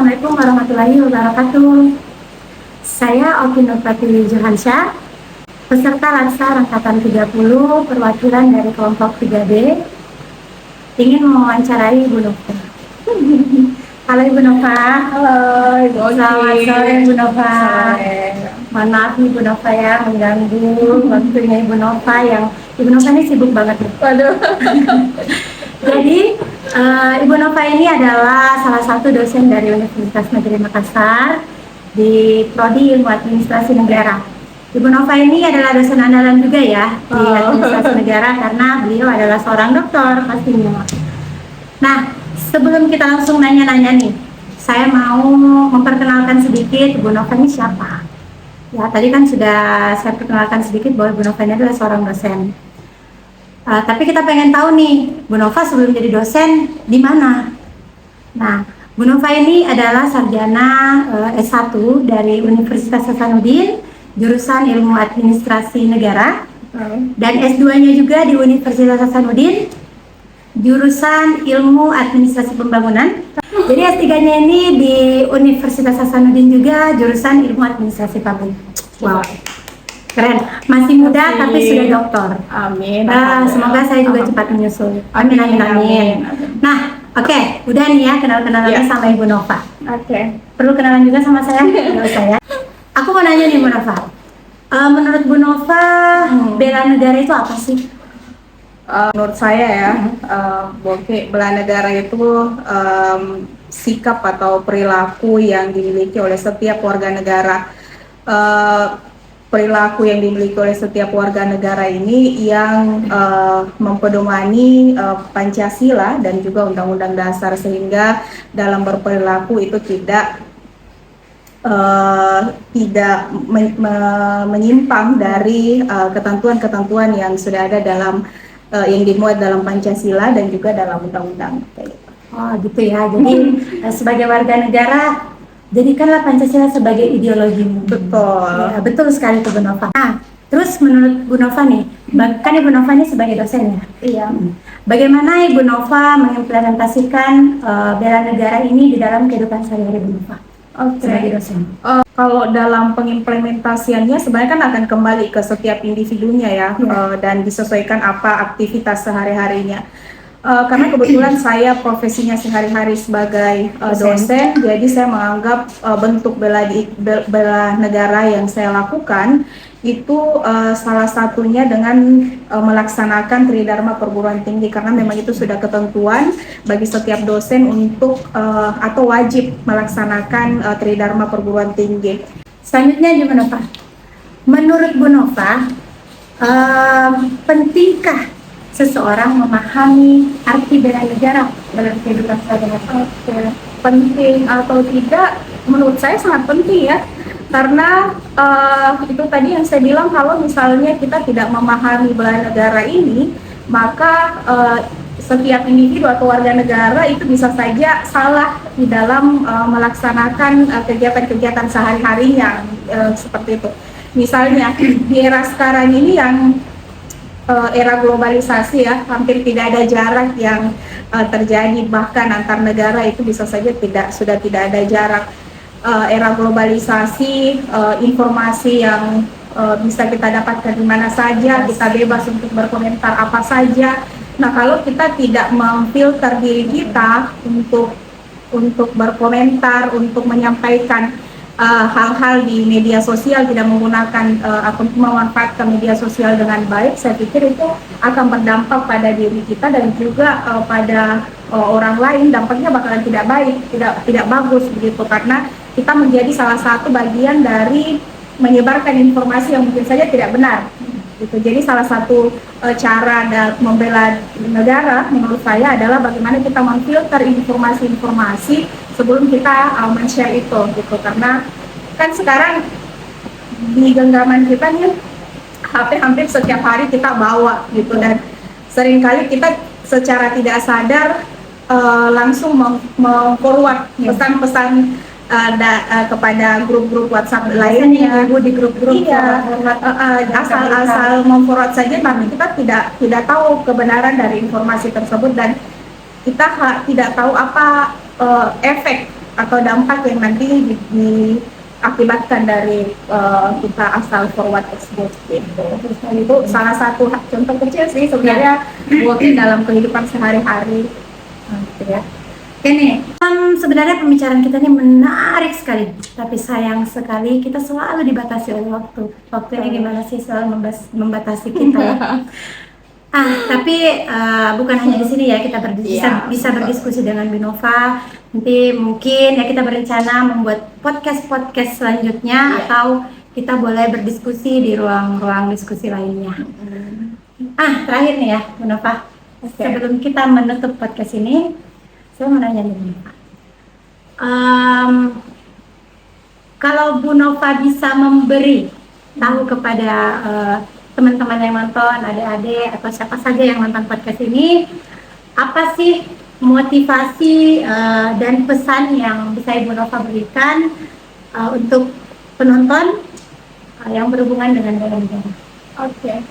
Assalamualaikum warahmatullahi wabarakatuh. Saya Oki Nur Pratiwi Johansyah, peserta Lansar Angkatan 30, perwakilan dari kelompok 3B, ingin mewawancarai Ibu Nova. Halo Ibu Nova. Halo Ibu Oki. Selamat sore Ibu Nova. Sore. Mohon maaf Ibu Nova ya, mengganggu waktunya Ibu Nova yang Ibu Nova ini sibuk banget. Waduh. Jadi Ibu Nova ini adalah salah satu dosen dari Universitas Negeri Makassar di Prodi Ilmu Administrasi Negara. Ibu Nova ini adalah dosen andalan juga ya di Administrasi Negara karena beliau adalah seorang dokter pastinya. Nah, sebelum kita langsung nanya-nanya nih, saya mau memperkenalkan sedikit Ibu Nova ini siapa. Ya, tadi kan sudah saya perkenalkan sedikit bahwa Ibu Nova ini adalah seorang dosen. Tapi kita pengen tahu nih, Bu Nova sebelum jadi dosen di mana? Nah, Bu Nova ini adalah sarjana S1 dari Universitas Hasanuddin, jurusan Ilmu Administrasi Negara, dan S2-nya juga di Universitas Hasanuddin, jurusan Ilmu Administrasi Pembangunan. Jadi S3-nya ini di Universitas Hasanuddin juga, jurusan Ilmu Administrasi Publik. Wow. Keren, masih muda tapi sudah doktor. Amin. Semoga saya juga cepat menyusul. Amin, amin, amin. Nah, oke, udah nih ya kenal-kenalannya sama Ibu Nova. Oke. Perlu kenalan juga sama saya? Menurut saya. Aku mau nanya nih Bu Nova. Menurut Bu Nova, bela negara itu apa sih? Menurut saya ya, bela negara itu sikap atau perilaku yang dimiliki oleh setiap warga negara. Perilaku yang dimiliki oleh setiap warga negara ini yang mempedomani Pancasila dan juga Undang-Undang Dasar, sehingga dalam berperilaku itu tidak menyimpang dari ketentuan-ketentuan yang sudah ada dalam yang dimuat dalam Pancasila dan juga dalam Undang-Undang. Oh gitu ya, jadi sebagai warga negara jadikanlah Pancasila sebagai ideologimu. Betul. Ya, betul sekali tuh Bu Nova. Nah, terus menurut Bu Nova nih, kan Ibu Nova ini sebagai dosen ya? Iya. Bagaimana Ibu Nova mengimplementasikan bela negara ini di dalam kehidupan sehari-hari Ibu Nova? Sebagai dosen. Kalau dalam pengimplementasiannya sebenarnya kan akan kembali ke setiap individunya ya, dan disesuaikan apa aktivitas sehari-harinya. Karena kebetulan saya profesinya sehari-hari sebagai dosen, jadi saya menganggap bentuk bela negara yang saya lakukan itu salah satunya dengan melaksanakan Tridharma Perguruan Tinggi, karena memang itu sudah ketentuan bagi setiap dosen untuk atau wajib melaksanakan Tridharma Perguruan Tinggi. Selanjutnya gimana Pak? Menurut Bu Nova, pentingkah seseorang memahami arti bela negara dalam kehidupan sehari-hari? Penting atau tidak, menurut saya sangat penting ya, karena itu tadi yang saya bilang, kalau misalnya kita tidak memahami bela negara ini, maka setiap individu atau warga negara itu bisa saja salah di dalam melaksanakan kegiatan-kegiatan sehari-harinya, seperti itu. Misalnya di era sekarang ini yang era globalisasi ya, hampir tidak ada jarak yang terjadi, bahkan antar negara itu bisa saja sudah tidak ada jarak. Era globalisasi, informasi yang bisa kita dapatkan di mana saja, kita bebas untuk berkomentar apa saja. Nah, kalau kita tidak memfilter diri kita untuk berkomentar, untuk menyampaikan hal-hal di media sosial, tidak menggunakan atau memanfaatkan media sosial dengan baik, saya pikir itu akan berdampak pada diri kita dan juga pada orang lain. Dampaknya bakalan tidak baik, tidak bagus begitu, karena kita menjadi salah satu bagian dari menyebarkan informasi yang mungkin saja tidak benar gitu. Jadi salah satu cara membela negara menurut saya adalah bagaimana kita memfilter informasi-informasi sebelum kita men-share itu gitu, karena kan sekarang di genggaman kita nih HP hampir setiap hari kita bawa gitu, dan seringkali kita secara tidak sadar langsung meng-forward pesan-pesan kepada grup-grup WhatsApp lainnya, di grup-grup. Iya, asal memforward saja, tapi kita tidak tahu kebenaran dari informasi tersebut, dan kita tidak tahu apa efek atau dampak yang nanti diakibatkan dari kita asal forward tersebut gitu. Itu salah satu contoh kecil sih sebenarnya working dalam kehidupan sehari-hari gitu ya. Oke nih, sebenarnya pembicaraan kita ini menarik sekali, tapi sayang sekali kita selalu dibatasi oleh waktu. Waktu ini gimana sih selalu membatasi kita ya? Tapi bukan hanya di sini ya kita bisa berdiskusi dengan Binova. Nanti mungkin ya kita berencana membuat podcast selanjutnya atau kita boleh berdiskusi di ruang-ruang diskusi lainnya. Terakhir nih ya Binova. Sebelum kita menutup podcast ini, saya mau nanya nih Binova. Kalau Bu Nova bisa memberi tahu kepada teman-teman yang nonton, adik-adik atau siapa saja yang nonton podcast ini, apa sih motivasi dan pesan yang bisa Ibu Nova berikan untuk penonton yang berhubungan dengan negara? Oke.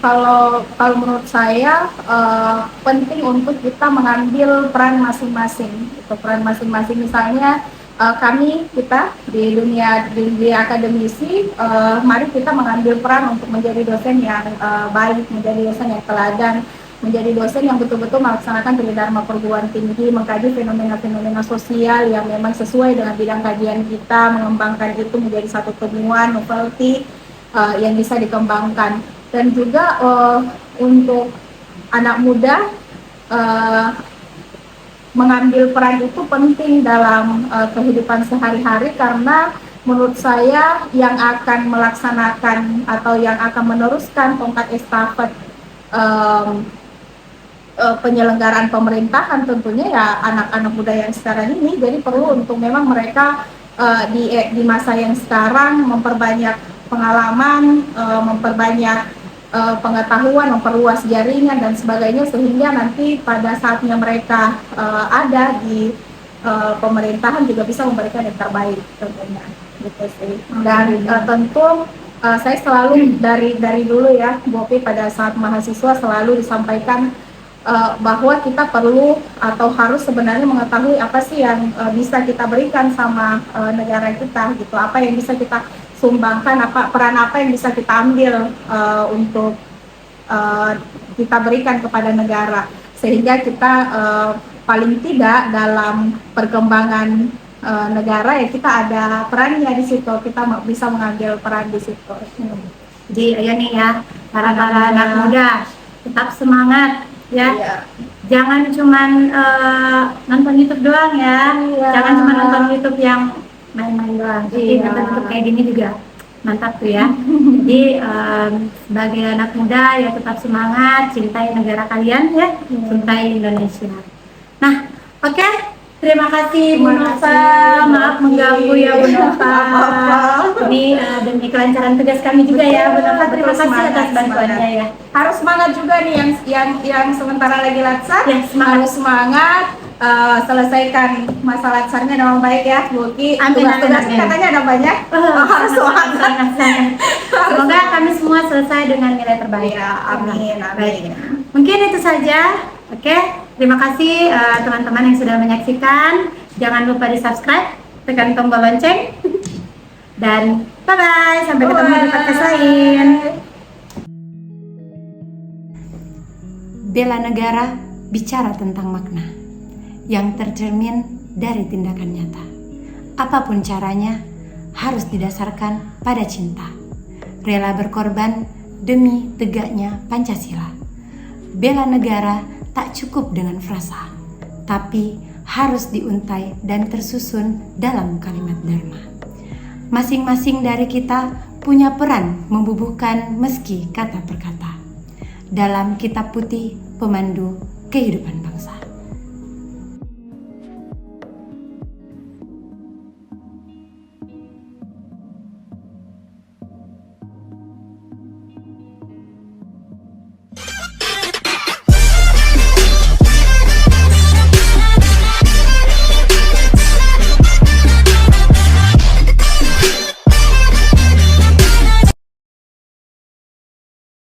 Kalau menurut saya penting untuk kita mengambil peran masing-masing. Peran masing-masing misalnya kita di dunia akademisi, mari kita mengambil peran untuk menjadi dosen yang baik, menjadi dosen yang teladan, menjadi dosen yang betul-betul melaksanakan tridharma perguruan tinggi, mengkaji fenomena-fenomena sosial yang memang sesuai dengan bidang kajian kita, mengembangkan itu menjadi satu temuan novelty yang bisa dikembangkan. Dan juga untuk anak muda mengambil peran itu penting dalam kehidupan sehari-hari, karena menurut saya yang akan melaksanakan atau yang akan meneruskan tongkat estafet penyelenggaraan pemerintahan tentunya ya anak-anak muda yang sekarang ini. Jadi perlu untuk memang mereka di masa yang sekarang memperbanyak pengalaman, memperbanyak pengetahuan, memperluas jaringan dan sebagainya, sehingga nanti pada saatnya mereka ada di pemerintahan juga bisa memberikan yang terbaik tentunya gitu sih. Dan tentu saya selalu dari dulu ya Bu Opi, pada saat mahasiswa selalu disampaikan bahwa kita perlu atau harus sebenarnya mengetahui apa sih yang bisa kita berikan sama negara kita gitu, apa yang bisa kita sumbangkan, peran apa yang bisa kita ambil untuk kita berikan kepada negara, sehingga kita paling tidak dalam perkembangan negara ya kita ada perannya di situ, kita bisa mengambil peran di situ. Jadi ayo nih ya para anak muda tetap semangat ya. Jangan cuman nonton YouTube doang ya. Jangan cuma nonton YouTube yang main-main doang. Jadi nonton kayak gini juga mantap tuh ya. Jadi sebagai anak muda ya tetap semangat, cintai negara kalian ya, cintai Indonesia. Nah, oke. Terima kasih Bu Nova. Maaf mengganggu ya Bu Nova. Ini demi kelancaran tugas kami juga ya Bu Nova. Terima kasih atas bantuannya ya. Harus semangat juga nih yang sementara lagi latsar. Ya, harus semangat. Selesaikan masa latsarnya dengan baik ya Bu Ki. Tugas-tugasnya katanya ada banyak. Harus semangat. Semoga kami semua selesai dengan nilai terbaik. Ya, amin. Baik. Mungkin itu saja. Oke, terima kasih teman-teman yang sudah menyaksikan. Jangan lupa di subscribe, tekan tombol lonceng, dan bye-bye. Sampai ketemu di podcast lain. Bela negara bicara tentang makna yang tercermin dari tindakan nyata. Apapun caranya, harus didasarkan pada cinta. Rela berkorban demi tegaknya Pancasila. Bela negara tak cukup dengan frasa, tapi harus diuntai dan tersusun dalam kalimat dharma. Masing-masing dari kita punya peran membubuhkan meski kata per kata dalam kitab putih pemandu kehidupan bangsa.